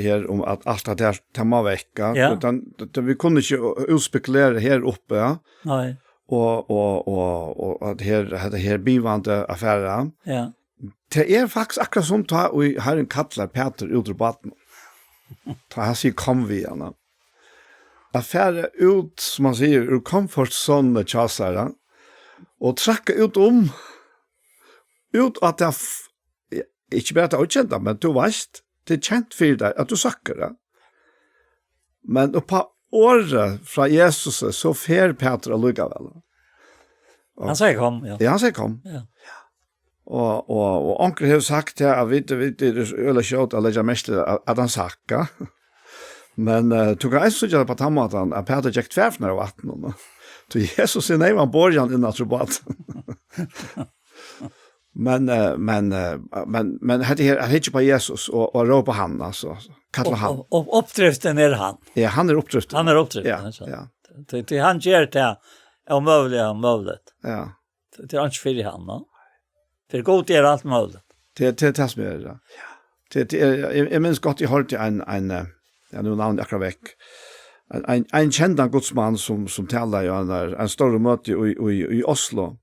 her om at alt det her må vekka. Ja. Vi kunne ikke utspekulere her oppe, ja. Nei. Og at dette her bivande affærer. Ja. Det er faktisk akkurat som ta og har en kattler Peter ut ur baden. Ta han sier kom vi gjerne. Affære ut, som man sier, ur komfortzonen tjasere, og trekke ut at det ikke bare at det er ukjent, men du veist, det er kjent for deg at du sakker det. Men på året fra Jesus så fer Peter allikevel. Han sier kom, ja. Ja, han sier kom. Ja. Og onkel har sagt at vi er øyla kjøtt å legge mest til at han sakker. Men du kan ikke sitte på tammaten at Peter gikk tverfner av vatten. Så Jesus er neivann borgen innan trobaten. Men det er ikke på Jesus og rå på han, altså. Kallar han. Og oppdriften er han. Ja, han er oppdriften. Han er oppdriften. Ja. Til han gjør det er mulig. Ja. Det er ikke fyrir han, no? Det er godt er alt mulig. Det er det som er det. Jeg minns godt jeg hørte ja, nu navnet akkurat vekk. En kjent godsmann som taler jo en større møte i Oslo.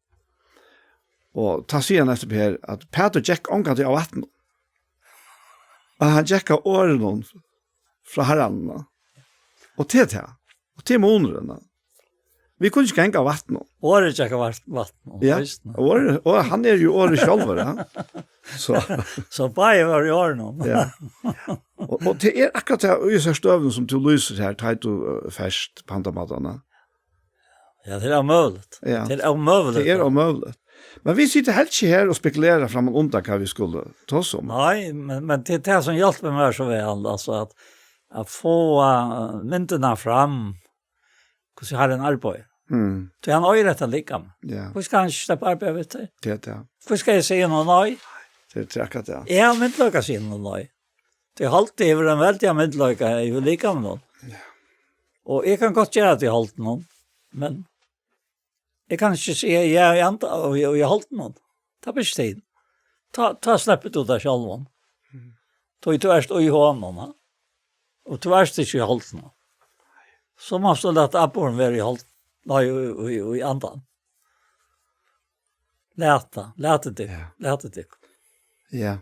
Og ta sier han etterpå her at Peter Jack omgatt av vatten. Og han jekka årene fra herrene. Og til det. Og til månedene. Vi kunne ikke genge av vatten. Året jekka vatten. Ja, og han er jo året selv. Ja. Så bare var i årene. Ja. Og det er akkurat det i seg støvnen som du lyser her, tar du først pandamatene. Ja, det er omøvelig. Ja. Det er omøvelig. Det er omøvelig. Men vi sitter helt ikke her og spekulerer frem og undan hva vi skulle ta oss om. Nei, men det er det som hjelper meg så vel, altså at få myndene fram, hvordan jeg har en arbeid. Så han har jo rett å like med. Ja. Hvor skal han ikke slippe arbeid, vet du? Det er det. Hvor skal jeg si noe nøy? Det er akkurat det. Jeg har myndløk å si noe nøy. Det halt det över en väldigt medlöka i lika med någon. Och jag kan gott göra det halt någon. Men jag kan inte säga jag antar och jag halt någon. Ta bestäm. Ta släppet ut där själv. Då är det och i honom. Och det värsta är ju halt någon. Så måste låta apporn vara i halt. Nej, i andan. Läta det. Ja.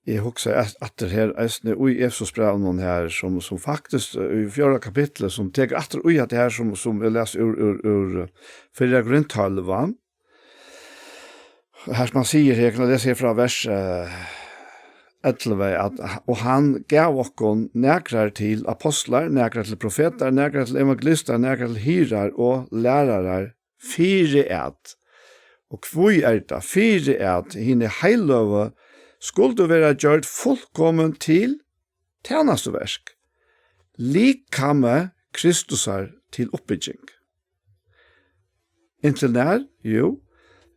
Jeg husker at det her er i Efesosbrevet her som faktisk i 4. kapitlet som teker atter ui at det her som vi leser ur 4. Korinthalva. Her som han sier her, kan jeg lese her fra vers 11, at og han gav okkon nekrar til apostlar, nekrar til profeter, nekrar til evangelister, nekrar til hyrar og lærarar, fire et. Og kvui det, fire et, henne heiløve, skulle du være gjort fullkommen til tjenesteversk. Likamme Kristusar til oppbygging. Inntil nær? Jo.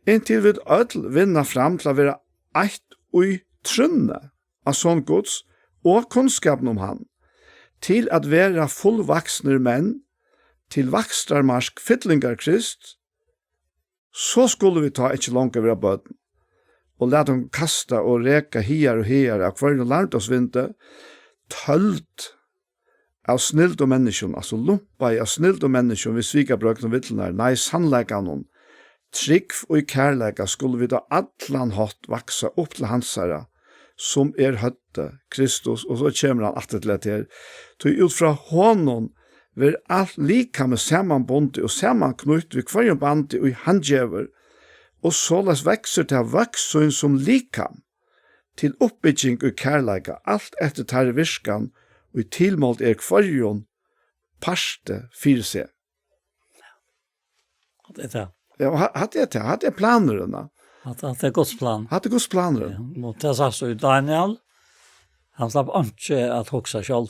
Inntil vi ødel vinner fram til å være eit ui trunne av sånn gods og kunnskapen om han, til at være fullvaksner menn, til vakstarmarsk fytlingar Krist, så skulle vi ta ikke langt over bøten, og lade dem kasta og reka hier og hier av hver langt oss vinte, tølt av snilt og menneskjon, altså lumpa av snilt og menneskjon, vi svika brøkene vittlenar, nei, sannleika noen, trygg og i kærleika skulle vi da atlan hatt vaksa opp til hansara, som høtte Kristus, og så kommer han atter til det her. Så ut fra honom vil alt lika med sammanbundet og sammanknytt ved hver bandi og handjever, og såles vekser til vaksen som likam, til oppbygging og kærleika, alt etter tar virskan, og i tilmålt hver parste fyrir seg. Det är det. Ja, hadde jeg planerna. Att det är Guds plan. Hadde Guds planer. Mot det sa så Daniel, han slapp inte att huxa själv.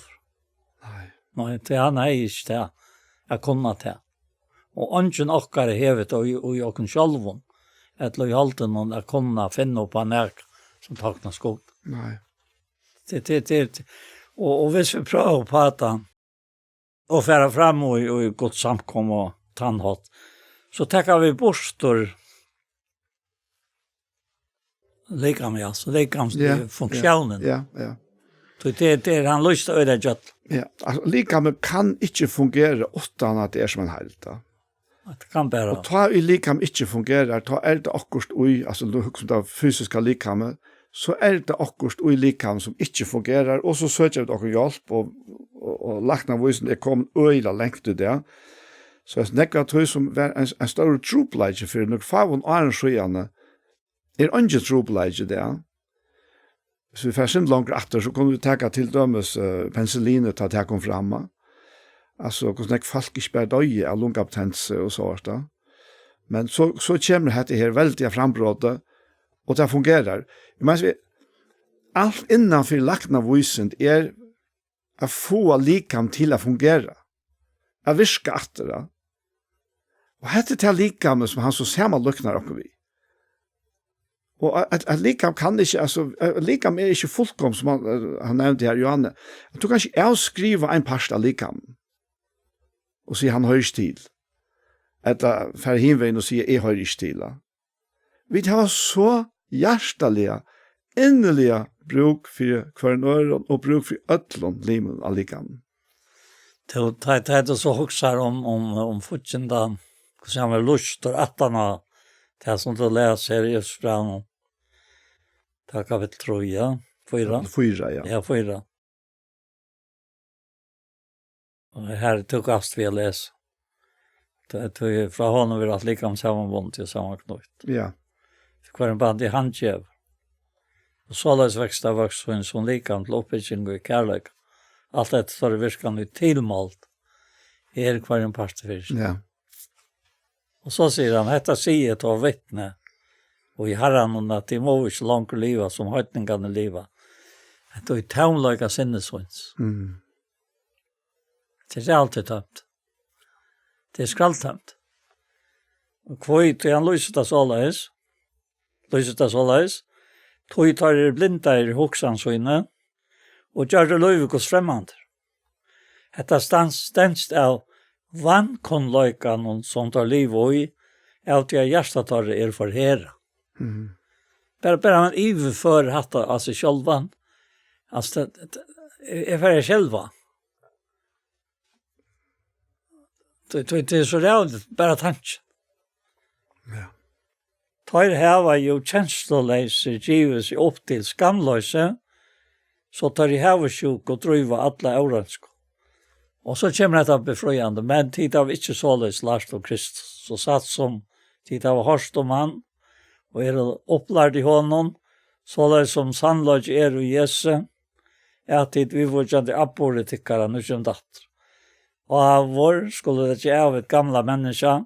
Nej, det han är inte det. Jag kunde det. Och ungen åkare hevet och jag kan själv. Att lo i halten och jag kunde finna upp en ärk som takna skog. Nej. Det. Och hvis vi prövar på att och färra fram och i gott samkom och tandhått, så tackar vi bostor funktionen. Ja. Så det han lyst att öda jött. Ja, altså likame kan ikke fungere utan at det som en heilt. Det kan bara. Og ta i likame ikke fungerer, ta det akkurat ui, altså du husker det fysiske likame, så det akkurat ui likame som ikke fungerer, og så søker vi dere hjelp, og lakna vysen kommet øyla lengt ut det. Så jeg nekker at som var en større tropleidje for når favon og sjøene ikke tropleidje det. Så vi får långt efter så kunde vi ta till dömes penicillinet att det kom fram. Alltså hvordan folk ikke bare døye av lungabtense og så da. Men så kommer det her veldige frambrådet, og det fungerer. Men alt innenfor lakna vysen å få likam til å fungere. Å virke etter det. Og dette til likam som han så ser man lukner oppe vi. Og at likam kan ikke, altså, likam ikke fullkom, som han nevnte her, Johanne. Du kan ikke avskrive en parst av likam, og si han høyst til. Eller for hinveien og si jeg høyst til. Vi har så hjertelige, innelige bruk for hver nøren, og bruk for ødlån limen av likam. Det er så hoksar om fortjen da, hvordan han var lust og attana, det som du leser i Østbrand. Det er kapitel 3, ja. 4. 4, ja. Ja, 4. Og her tok ast vi å lese. Det tog fra honom vil at likam sammanbund til sammanknytt. Ja. Det var en band i handkjev. Og så løs vekst av voksen som likam til oppbygging og kærlek. Alt dette står i virkene tilmålt. Hver en parstefyrst. Ja. Og så sier han, dette sier til å vittne, og i herren om at de må ikke langt liva som høytningene liva. Det er taunløyga sinnesvins. Det er alltid tømt. Det er skralltømt. Og hvor han lyser det såleis, tog tar blinda i hoksan søyne, og gjør det løyvikos fremmande. Hetta stanst av vannkonløykan som tar liv og i, av til hjertatarre for herre. Bara man iverför hatta alltså självan. Alltså det är för själva. Det är så rätt bara tanke. Ja. Tar här ju känsloläse gives upp till skamlöse. Så tar det här sjuk och driva alla åransk. Och så kommer det att befriande. Men tid av inte således Lars och Kristus. Så satt som tid av hörst om han. Og opplærd i honom, så det som sannlag i Jesu, at vi var kjent abbore tikkara, nu som datter. Og av vår skulle det ikke av et gamla menneske,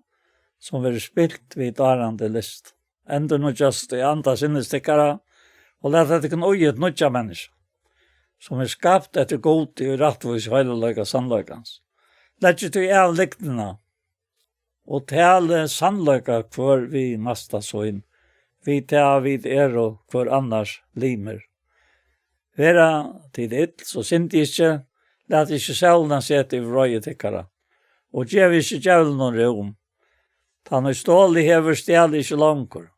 som var spilt vid arande list. Enda nu just i andre sinnestikkara, og lette det kunne øye et nødja menneske, som skapt etter god i rettvis høyleløyga sannløygans. Lette det av liktene, og tale sannløyga hvor vi masta så inn. Vi tar vid og for annars limer. Vera tid så sint ikke, lat ikke sjælna sette i vrøye tikkara. Og gjev ikke djævlen noen rom. Ta noe stålig hever stjæl ikke langkor.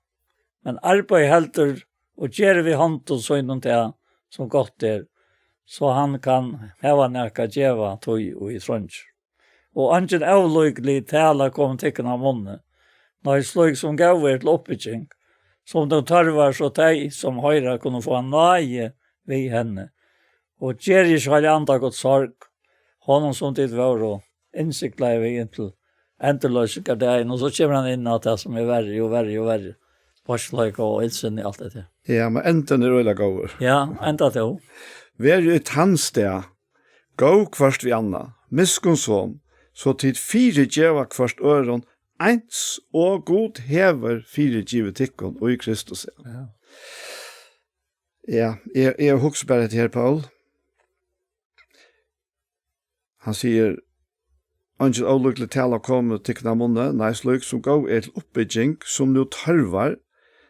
Men arbeid helter og gjer vi hånd og søgnen til som godt så han kan heva nækka djeva tog og i trønns. Og angen avløygelig tala kom tikkene av munne, når sløyg som gav til oppbygging, som de tarvar så de som høyre kunne få en nøye ved henne. Og gjer ikke har andre gått sorg, honom som tid var og innsiktlig ved inntil endeløsning av deg, og så kommer han inn at det som verre og verre og verre. Varsløyk og innsyn i alt det. Ja, men enten øyla gåver. Ja, enda det også. Vær jo et handsted, gå kvart vi anna, miskunnsån, så tid fire djeva kvart øron, eins og god hever fire givet tikkon og i Kristus. Ja. Ja, jeg husker bare til her, Paul. Han sier, «Angel avlukkelig tala komme tikkene av munne, nei slik som gav til oppbygging som nu tarvar,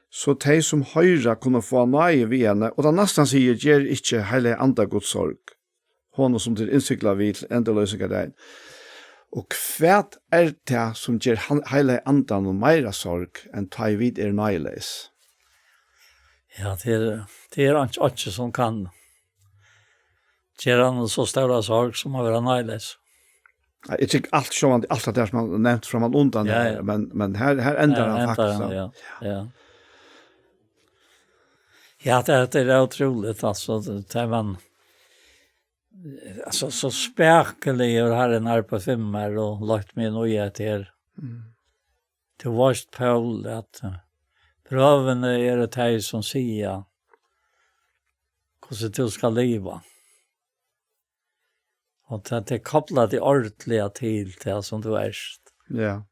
så de som høyre kunne få nøye ved henne, og da nesten sier, «Gjer ikke hele andre Guds sorg, hånden som til innsikla vid endeløsning av deg.» Og hva det som gjør hele andan og meira sorg enn ta i vid nøyleis? Ja, det er ikke som kan gjøre han så større sorg som å være nøyleis. Jeg tykker alt sånn, alt det som han har nevnt fra man undan, Ja. men her endrar han faktisk. Ja. Ja, det er utroligt, altså, det er man... Alltså så spärkelig och har en på 5 och lagt mig noja till. Det varst Paul att pröven är det här som säger hur du ska leva. Och att det kopplar det ordentliga till det som du är. Ja.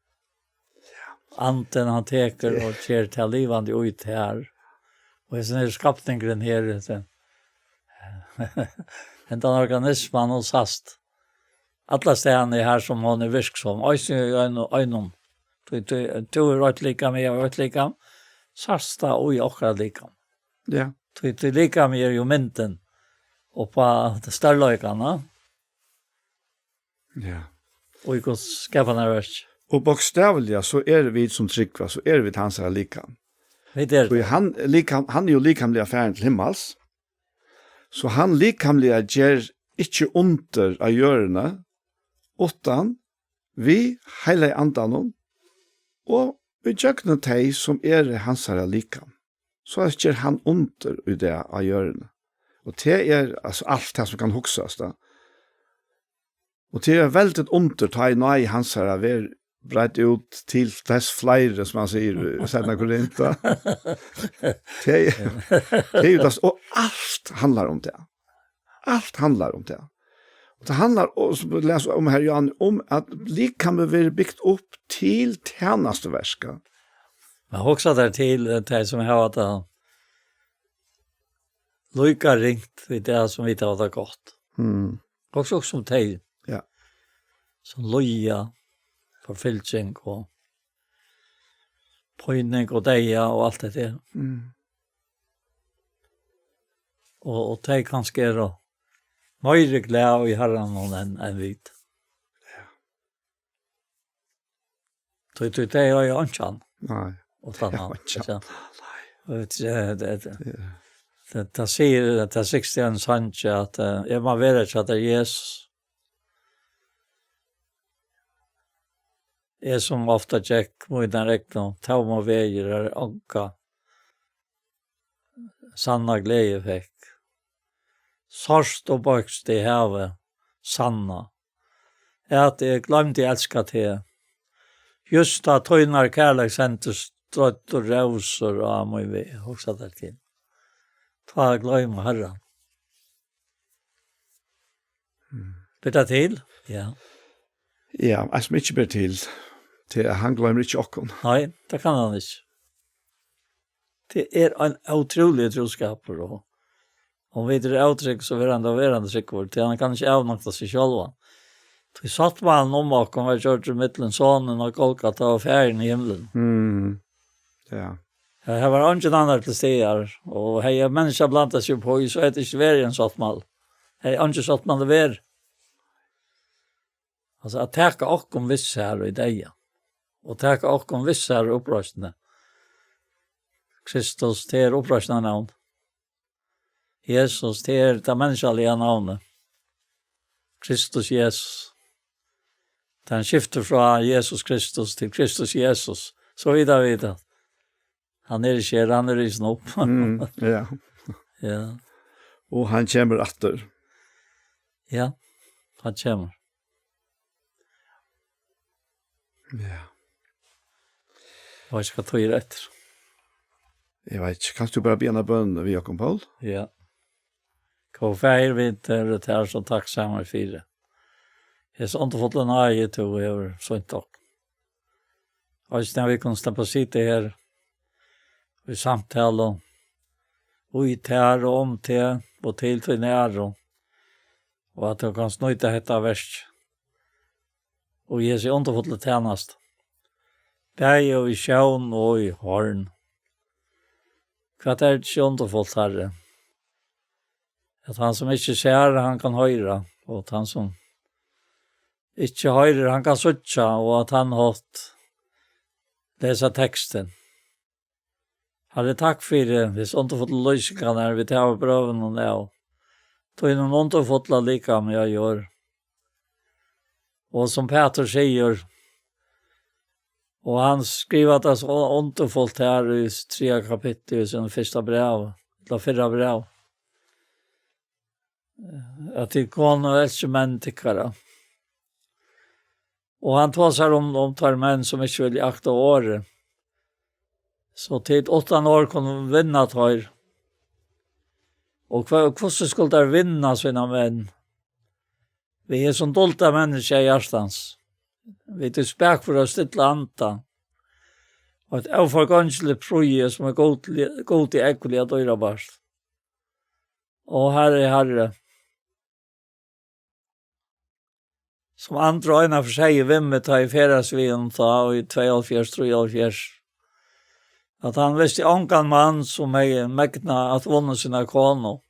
Anten han teker och ger till livande ut här. Och sen är skapningen här sen. En den organismen hos hast. Alla stedene her som hon er virksom. Øysen er øynom. Du er rødt lika med og rødt lika. Sarsta og i okra lika. Ja. Du lika med jo mynten. Og på størløykene. Ja. Og i hos skapene versk. Og bokstavelig så vi som tryggva, så vi hans her lika. Vi der. Og han er jo likamlig affæren til himmels. Så han likamliga gjør ikke under av gjørende, utan vi heile andanon, og vi gjøkner de som hans her likam. Så gjør han under i det av gjørende. Og det altså alt det som kan huksas da. Og det veldig under ta i nøy hans her ver brett ut til dess flere, som han sier, Senna Korinta. Det er jo det, og alt handlar om det. Alt handlar om det. Og det handlar, som vi leser om her, Jan, om at likam vil byggt opp til tjenesteverska. Men også der til det som har hatt det. Lyka ringt vid det som vi tar det godt. Også som det. Ja. Som loja, forfylsing og pøyning og deia og alt det der. Och det kanske är då mer glad i Herren än vid. Det är ju inte. Nej. Och han. Nej. Det säger det 61 sant att jag man vet att det är Jesus. Är som ofta Jack mot den räkna ta och väger är anka. Sanna glädje fick. Sorst och bakst det här sanna. Att jag glömde älska till. Just att tojnar kärlek sändes trött och rosor och amor vi också där till. Ta glömma Herren. Byta till? Ja. Ja, jag som inte ber till han glömmer inte åkken. Nej, det kan han inte. Det är en otrolig troskap då. Om vi är uttryck så är han sikker til han kan ikke avnakta sig själva. Vi satt med han om och var kört i mitten sonen och Golgata och färgen i himlen. Ja. Det var inte annan till stegar och hej människa blandat sig på så är det inte värre en satt mal. Hej inte satt man det värre. Alltså att täcka och om vissa här i dig. Och täcka och om vissa här uppröstande. Kristus till uppröstande namn. Jesus till det mänskliga namnet. Kristus Jesus. Den skifter från Jesus Kristus till Kristus Jesus. Så vidare. Han är i kär, han är i snopp. Ja. Ja. Och han kommer åter. Ja, han kommer. Ja. Vad ska ta i rätt? Jag vet inte, kan du bara be en bön vid Jakob Paul? Ja. Gå färg vid det här så tacksamma för det. Jag har inte fått en äge till att göra sånt tack. Och när vi kan stämpa sitta här i samtal och i tär och om till och till nära och att jag kan snöjta detta värst. Och ge sig inte fått lite tjänast. Bäg och i sjön och i horn. Vad är det inte fått herre? Att han som inte ser, han kan höra. Och att han som inte høyrer, han kan søtja, og at han hatt lesa teksten. Herre, takk for det, hvis ikke fått løsninger når vi tar prøven og det. Tog noen ikke fått la lika med jeg gjør. Og som Peter sier, og han skriver at det er ikke fått her i 3 kapittel i sin første brev, eller 4 brev. At det går noe elsker menn tykkere. Og han tar seg om tar menn som ikke vil jakta året. Så til 8 år kunne de vinne tar. Og hvordan skulle de vinne sine menn? Vi er som dolta mennesker i hjertens. Vi er spek for å stille anta. Og et avforganselig prøye som er god til ekkelig at øyre barst. Og Herre, som andre øyne for seg i vimmet ta i ferdagsvien ta og i 42-43. At han visste ångan mann som er megna at vunne sine koner.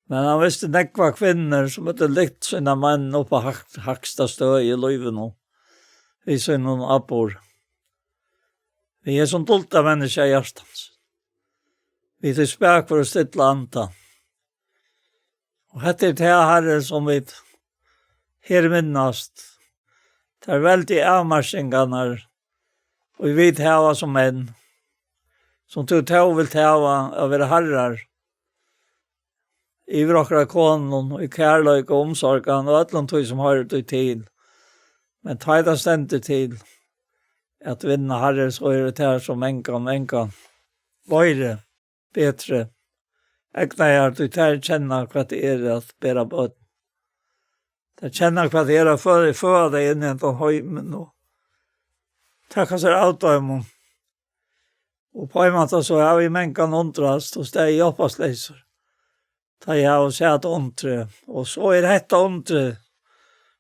Men han visste nekva kvinner som hadde likt sine menn oppa haksta støy i løyven og vi sine abbor. Vi er som dolta mennesker i hjertens. Vi er spek for å stille anta. Og dette er det herre som vi her minnast. Det er veldig avmarsingarna og vi vet hava som menn. Som tog vil hava av være herrar. I vrakra konen og i kærløyk og omsorgan og atlan tog som har det til. Men tajda stendet til at vinna herre så er det her som enkan. Vøyre, betre. Ekna er at du tar kjenna hva det er at bera bøtt. Det kjenner hva det er å få deg inn i den høymen og takk seg av dem. Og på en måte så har vi menkan ondrast og steg i oppasleiser. Da jeg har sett ondre. Og så er dette ondre.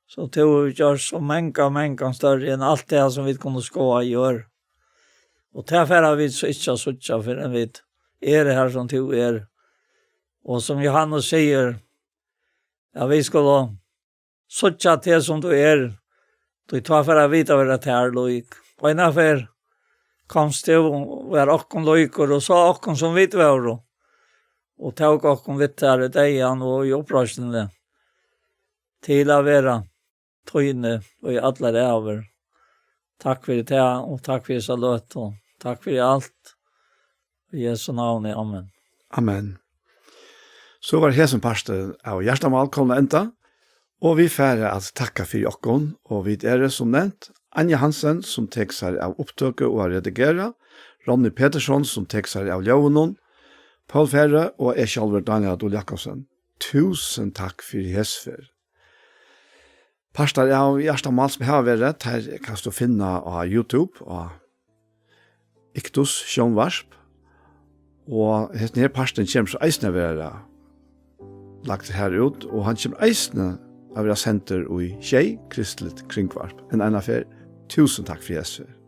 Så tror vi gjør så menkan større enn alt det som vi kunne skåa gjør. Og derfor har vi så ikke suttet for en vidt. Er det her som to er. Og som Johannes sier, ja, vi skulle suttja til som du du tar for å vite hva det er, Loik. Og innenfor komst du og var okken Loiker, og så okken som vidt var, og tog okken vidt her i degen og i opprørsene, til å være tøyne og i alle ræver. Takk for det, og takk for salat, og takk for alt. I Jesu navn, amen. Amen. Så var det som pastor av Hjertamal kommer enda, og vi færre at takka for jokken, og vi som nevnt, Anja Hansen, som tek seg av opptøket og redigera, Ronny Petersson, som tek seg av ljøvenen, Paul Færre og jeg selv, Daniel Adol Jakobsen. Tusen takk for Jesper. Pastor av Hjertamal som har vært, her kan du finne av YouTube, og Iktus Sjønvarsp, og denne pastoren kommer så eisende være lagt her ut, og han kommer eisende av å være senter i Tjei, Kristelig Kringvarp. En annen affær. Tusen takk for Jesper.